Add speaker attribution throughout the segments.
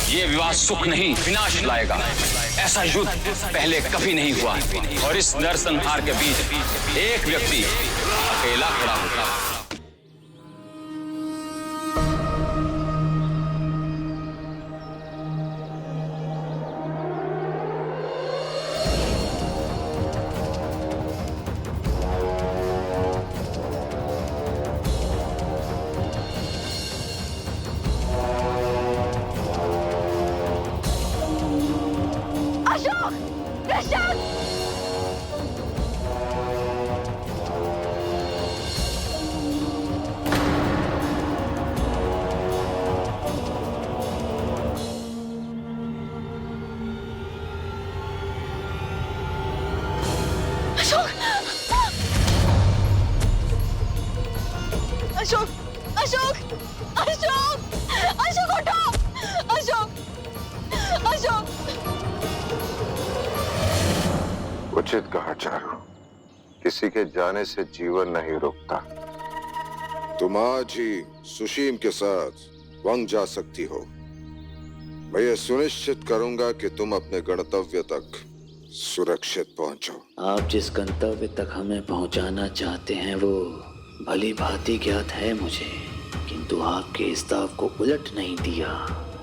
Speaker 1: ये विवाद सुख नहीं विनाश लाएगा। ऐसा युद्ध पहले कभी नहीं हुआ और इस नरसंहार के बीच एक व्यक्ति अकेला खड़ा होगा।
Speaker 2: अशोक, अशोक, अशोक, अशोक उठो, अशोक, अशोक।
Speaker 3: उचित कहा चारू, किसी के जाने से जीवन नहीं रुकता।
Speaker 4: तुम आज ही सुशीम के साथ वंग जा सकती हो। मैं ये सुनिश्चित करूंगा कि तुम अपने गंतव्य तक सुरक्षित पहुंचो।
Speaker 5: आप जिस गंतव्य तक हमें पहुंचाना चाहते हैं वो भली भांति ज्ञात है मुझे, किंतु आपके इस दाव को उलट नहीं दिया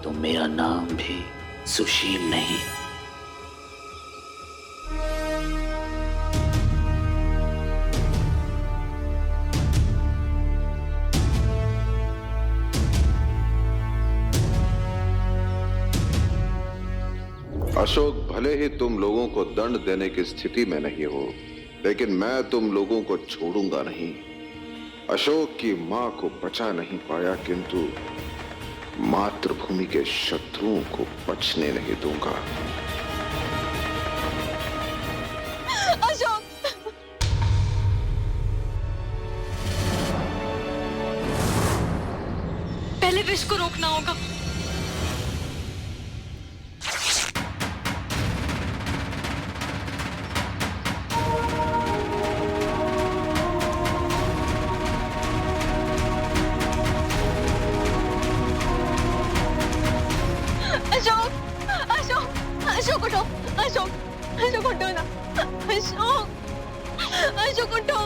Speaker 5: तो मेरा नाम भी सुशीम नहीं।
Speaker 4: अशोक, भले ही तुम लोगों को दंड देने की स्थिति में नहीं हो, लेकिन मैं तुम लोगों को छोड़ूंगा नहीं। अशोक की मां को बचा नहीं पाया, किंतु मातृभूमि के शत्रुओं को बचने नहीं दूंगा।
Speaker 2: अशोक, पहले विष को रोकना होगा। अशोक, अशोक, अशोक उठो, अशोक, अशोक उठो ना, अशोक, अशोक उठो।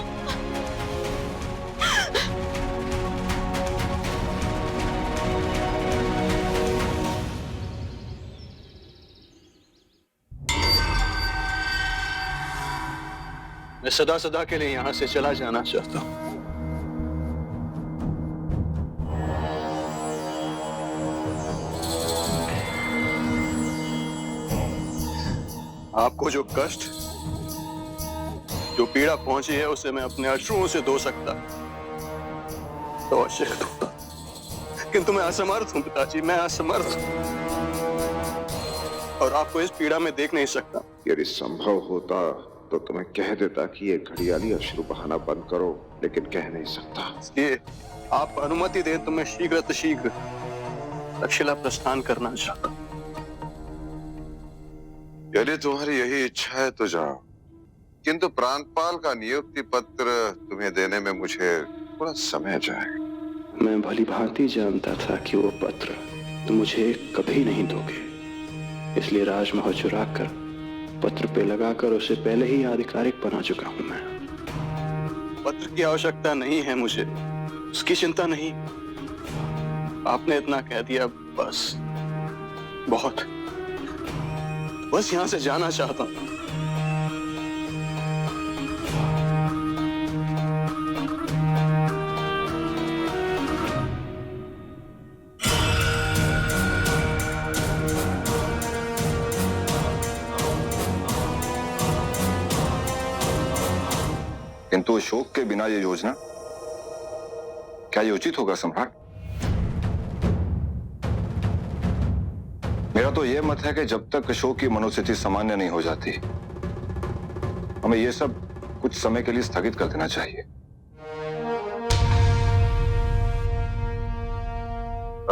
Speaker 6: मैं सदा सदा के लिए यहां से चला जाना चाहता हूं। आपको जो कष्ट, जो पीड़ा पहुंची है उसे मैं अपने अश्रुओं से धो सकता तो अवश्य दूंगा, किंतु मैं असमर्थ हूं पिताजी, मैं असमर्थ हूं और आपको इस पीड़ा में देख नहीं सकता।
Speaker 4: यदि संभव होता तो तुम्हें कह देता कि ये घड़ियाली अश्रु बहाना बंद करो, लेकिन कह नहीं सकता।
Speaker 6: इसलिए आप अनुमति दें तो मैं शीघ्र तक्षशिला प्रस्थान करना चाहता।
Speaker 3: यदि तुम्हारी यही इच्छा है तो जाओ, किंतु प्रांतपाल का नियुक्ति पत्र तुम्हें देने में मुझे थोड़ा समय जाएगा।
Speaker 6: मैं भली भांति जानता था कि वो पत्र तुम मुझे कभी नहीं दोगे, इसलिए राजमहल चुरा कर पत्र पे लगाकर उसे पहले ही आधिकारिक बना चुका हूं मैं। पत्र की आवश्यकता नहीं है मुझे, उसकी चिंता नहीं। आपने इतना कह दिया, बस बहुत, बस यहां से जाना चाहता हूं।
Speaker 3: किंतु अशोक के बिना ये योजना क्या ये उचित होगा सम्राट? मेरा तो यह मत है कि जब तक अशोक की मनोस्थिति सामान्य नहीं हो जाती, हमें यह सब कुछ समय के लिए स्थगित कर देना चाहिए।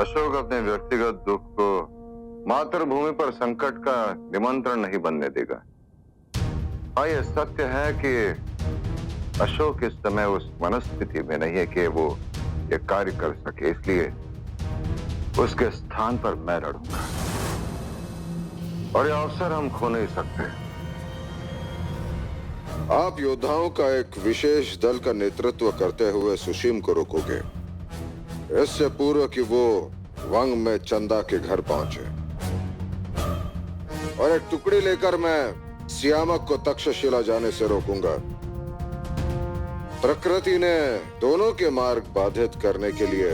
Speaker 3: अशोक अपने व्यक्तिगत दुख को मातृभूमि पर संकट का निमंत्रण नहीं बनने देगा। हाँ, यह सत्य है कि अशोक इस समय उस मनस्थिति में नहीं है कि वो ये कार्य कर सके, इसलिए उसके स्थान पर मैं लड़ूंगा। और ये अवसर हम खो नहीं सकते।
Speaker 4: आप योद्धाओं का एक विशेष दल का नेतृत्व करते हुए सुशीम को रोकोगे, इससे पूर्व कि वो वंग में चंदा के घर पहुंचे। और एक टुकड़ी लेकर मैं सियामक को तक्षशिला जाने से रोकूंगा। प्रकृति ने दोनों के मार्ग बाधित करने के लिए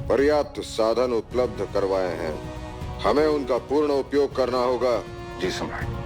Speaker 4: पर्याप्त साधन उपलब्ध करवाए हैं। हमें उनका पूर्ण उपयोग करना होगा।
Speaker 3: जी सम्राट।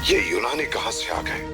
Speaker 4: ये यूनानी कहां से आ गए?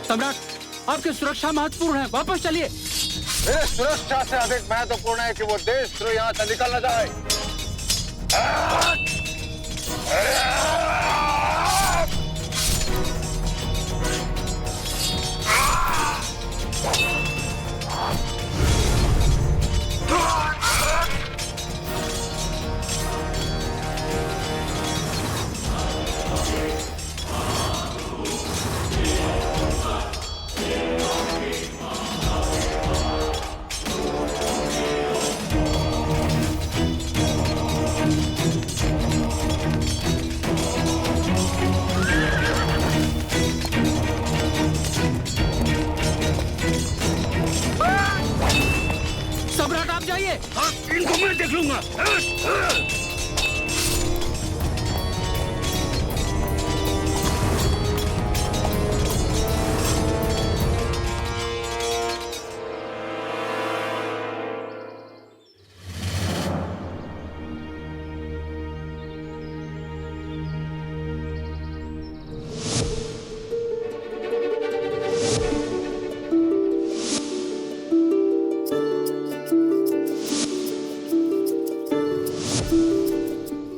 Speaker 7: सम्राट, आपकी सुरक्षा महत्वपूर्ण है, वापस चलिए।
Speaker 3: मेरे सुरक्षा से अधिक महत्वपूर्ण है कि वो देशद्रोही यहाँ से निकल न जाए।
Speaker 7: सम्राट, आप जाइए। इनको मैं देख लूंगा।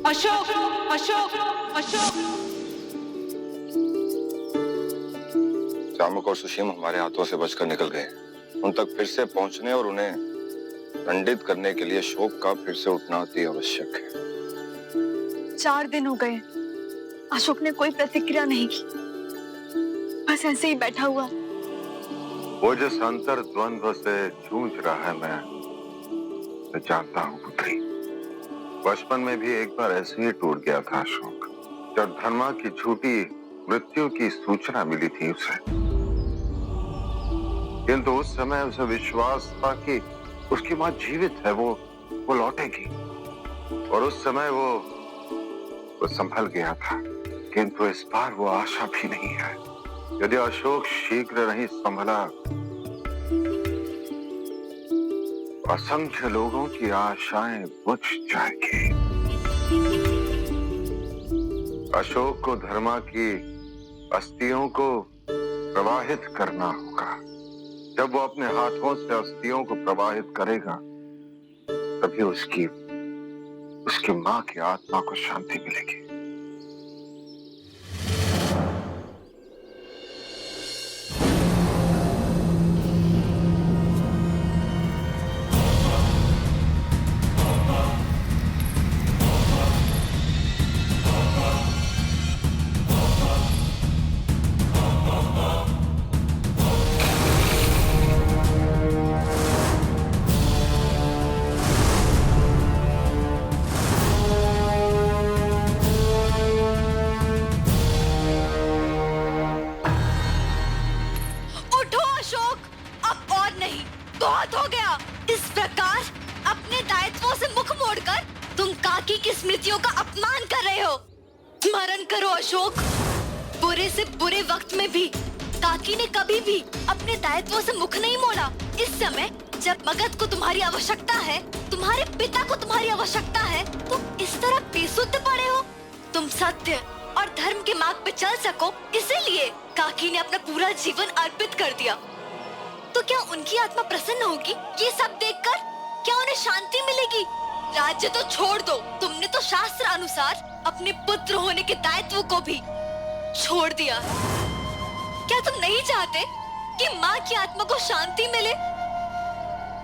Speaker 2: अशोक, अशोक, अशोक।
Speaker 3: चामुक और सुशीम हमारे हाथों से बचकर निकल गए। उन तक फिर से पहुंचने और उन्हें दंडित करने के लिए शोक का फिर से उठना अति आवश्यक है।
Speaker 2: 4 दिन हो गए, अशोक ने कोई प्रतिक्रिया नहीं की, बस ऐसे ही बैठा हुआ।
Speaker 3: वो जिस अंतर द्वंद्व से जूझ रहा है मैं जानता हूँ पुत्री। बचपन में भी एक बार ऐसे ही टूट गया था अशोक, जब धर्मा की झूठी मृत्यु की सूचना मिली थी उसे। किंतु उस समय उसे विश्वास था कि उसकी मां जीवित है, वो लौटेगी। और उस समय वो संभल गया था। किंतु इस बार वो आशा भी नहीं है। यदि अशोक शीघ्र नहीं संभला, असंख्य लोगों की आशाएं बुझ जाएगी। अशोक को धर्मा की अस्थियों को प्रवाहित करना होगा। जब वो अपने हाथों से अस्थियों को प्रवाहित करेगा, तभी उसकी मां की आत्मा को शांति मिलेगी।
Speaker 2: बहुत हो गया। इस प्रकार अपने दायित्वों से मुख मोड़कर तुम काकी की स्मृतियों का अपमान कर रहे हो। स्मरण करो अशोक, बुरे से बुरे वक्त में भी काकी ने कभी भी अपने दायित्वों से मुख नहीं मोड़ा। इस समय जब मगध को तुम्हारी आवश्यकता है, तुम्हारे पिता को तुम्हारी आवश्यकता है, तुम इस तरह बेसुध पड़े हो। तुम सत्य और धर्म के मार्ग पे चल सको, इसीलिए काकी ने अपना पूरा जीवन अर्पित कर दिया। तो क्या उनकी आत्मा प्रसन्न होगी ये सब देखकर? क्या उन्हें शांति मिलेगी? राज्य तो छोड़ दो, तुमने तो शास्त्र अनुसार अपने पुत्र होने के दायित्व को भी छोड़ दिया। क्या तुम नहीं चाहते कि माँ की आत्मा को शांति मिले?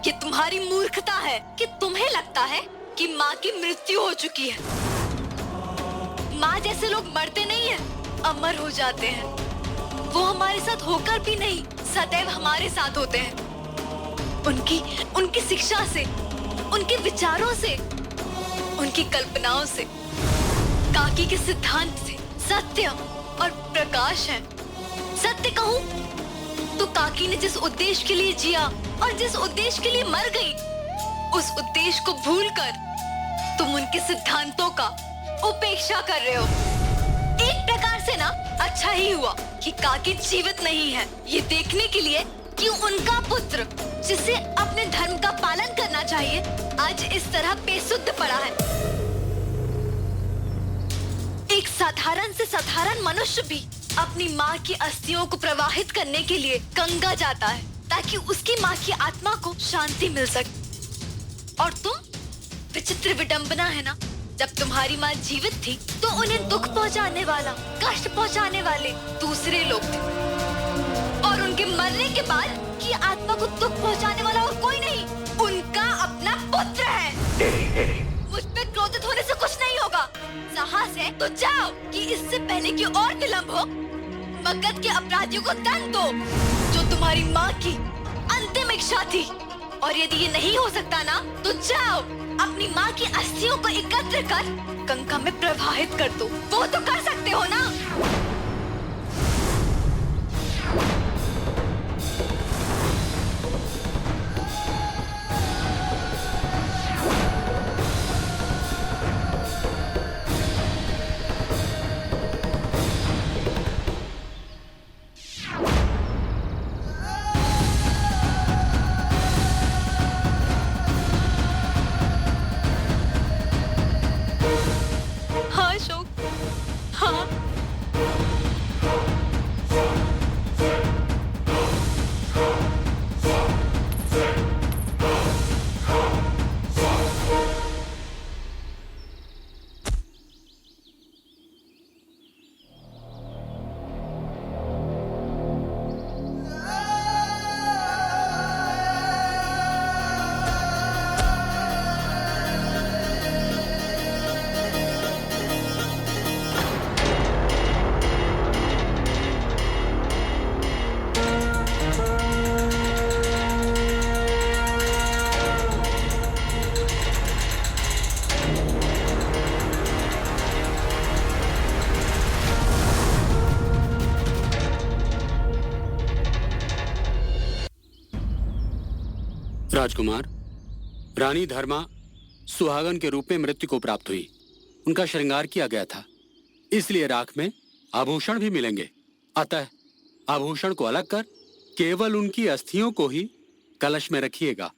Speaker 2: ये तुम्हारी मूर्खता है कि तुम्हें लगता है कि माँ की मृत्यु हो चुकी है। माँ जैसे लोग मरते नहीं हैं, अमर हो जाते हैं। वो हमारे साथ होकर भी नहीं, सदैव हमारे साथ होते हैं। उनकी शिक्षा से, उनके विचारों से, उनकी कल्पनाओं से, काकी के सिद्धांत से सत्य और प्रकाश है। सत्य कहूं तो काकी ने जिस उद्देश्य के लिए जिया और जिस उद्देश्य के लिए मर गई, उस उद्देश्य को भूलकर तुम उनके सिद्धांतों का उपेक्षा कर रहे हो। एक प्रकार से ना अच्छा ही हुआ कि काकी जीवित नहीं है, ये देखने के लिए कि उनका पुत्र, जिसे अपने धर्म का पालन करना चाहिए, आज इस तरह बेसुध पड़ा है। एक साधारण से साधारण मनुष्य भी अपनी माँ की अस्थियों को प्रवाहित करने के लिए गंगा जाता है ताकि उसकी माँ की आत्मा को शांति मिल सके। और तुम, विचित्र विडंबना है ना, जब तुम्हारी माँ जीवित थी तो उन्हें दुख पहुँचाने वाला, कष्ट पहुँचाने वाले दूसरे लोग थे, और उनके मरने के बाद की आत्मा को दुख पहुँचाने वाला और कोई नहीं, उनका अपना पुत्र है। मुझ पे क्रोधित होने से कुछ नहीं होगा। साहस है तो जाओ कि इससे पहले कि और विलंब हो, मगध के अपराधियों को दंड दो जो तुम्हारी माँ की अंतिम इच्छा थी। और यदि ये नहीं हो सकता ना, तो जाओ अपनी माँ की अस्थियों को एकत्र कर गंगा में प्रवाहित कर दो। वो तो कर सकते हो ना। हाँ अशोक, हाँ।
Speaker 7: राजकुमार, रानी धर्मा सुहागन के रूप में मृत्यु को प्राप्त हुई। उनका श्रृंगार किया गया था, इसलिए राख में आभूषण भी मिलेंगे। अतः आभूषण को अलग कर केवल उनकी अस्थियों को ही कलश में रखिएगा।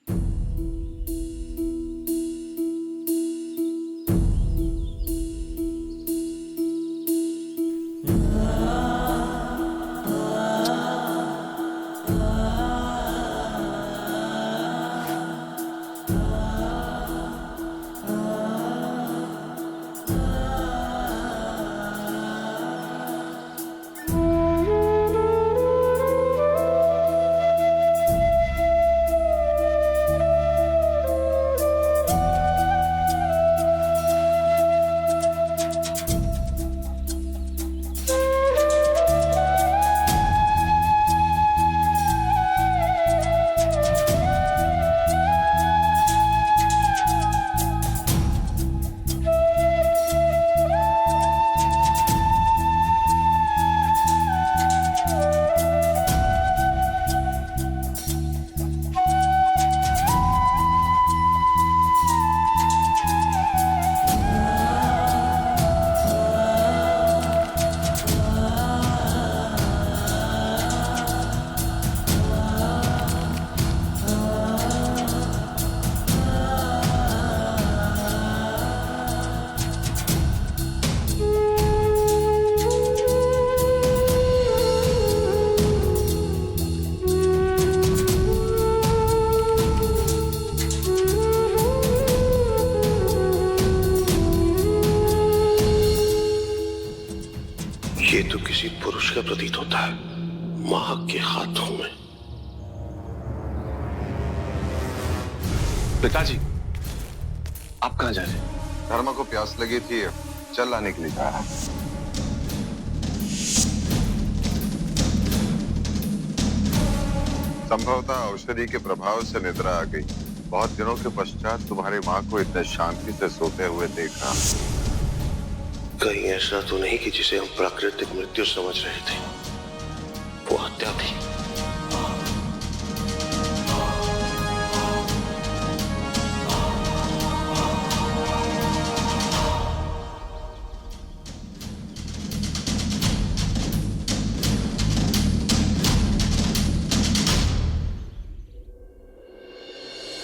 Speaker 6: ये तो किसी पुरुष का प्रतीत होता है, मां के हाथों में।
Speaker 3: पिताजी, आप कहाँ जा रहे हैं? धर्मा को प्यास लगी थी, चल लाने के लिए जा रहा है। संभवतः औषधि के प्रभाव से निद्रा आ गई। बहुत दिनों के पश्चात तुम्हारी माँ को इतने शांति से सोते हुए देखा।
Speaker 6: कहीं ऐसा तो नहीं कि जिसे हम प्राकृतिक मृत्यु समझ रहे थे, वो हत्या थी।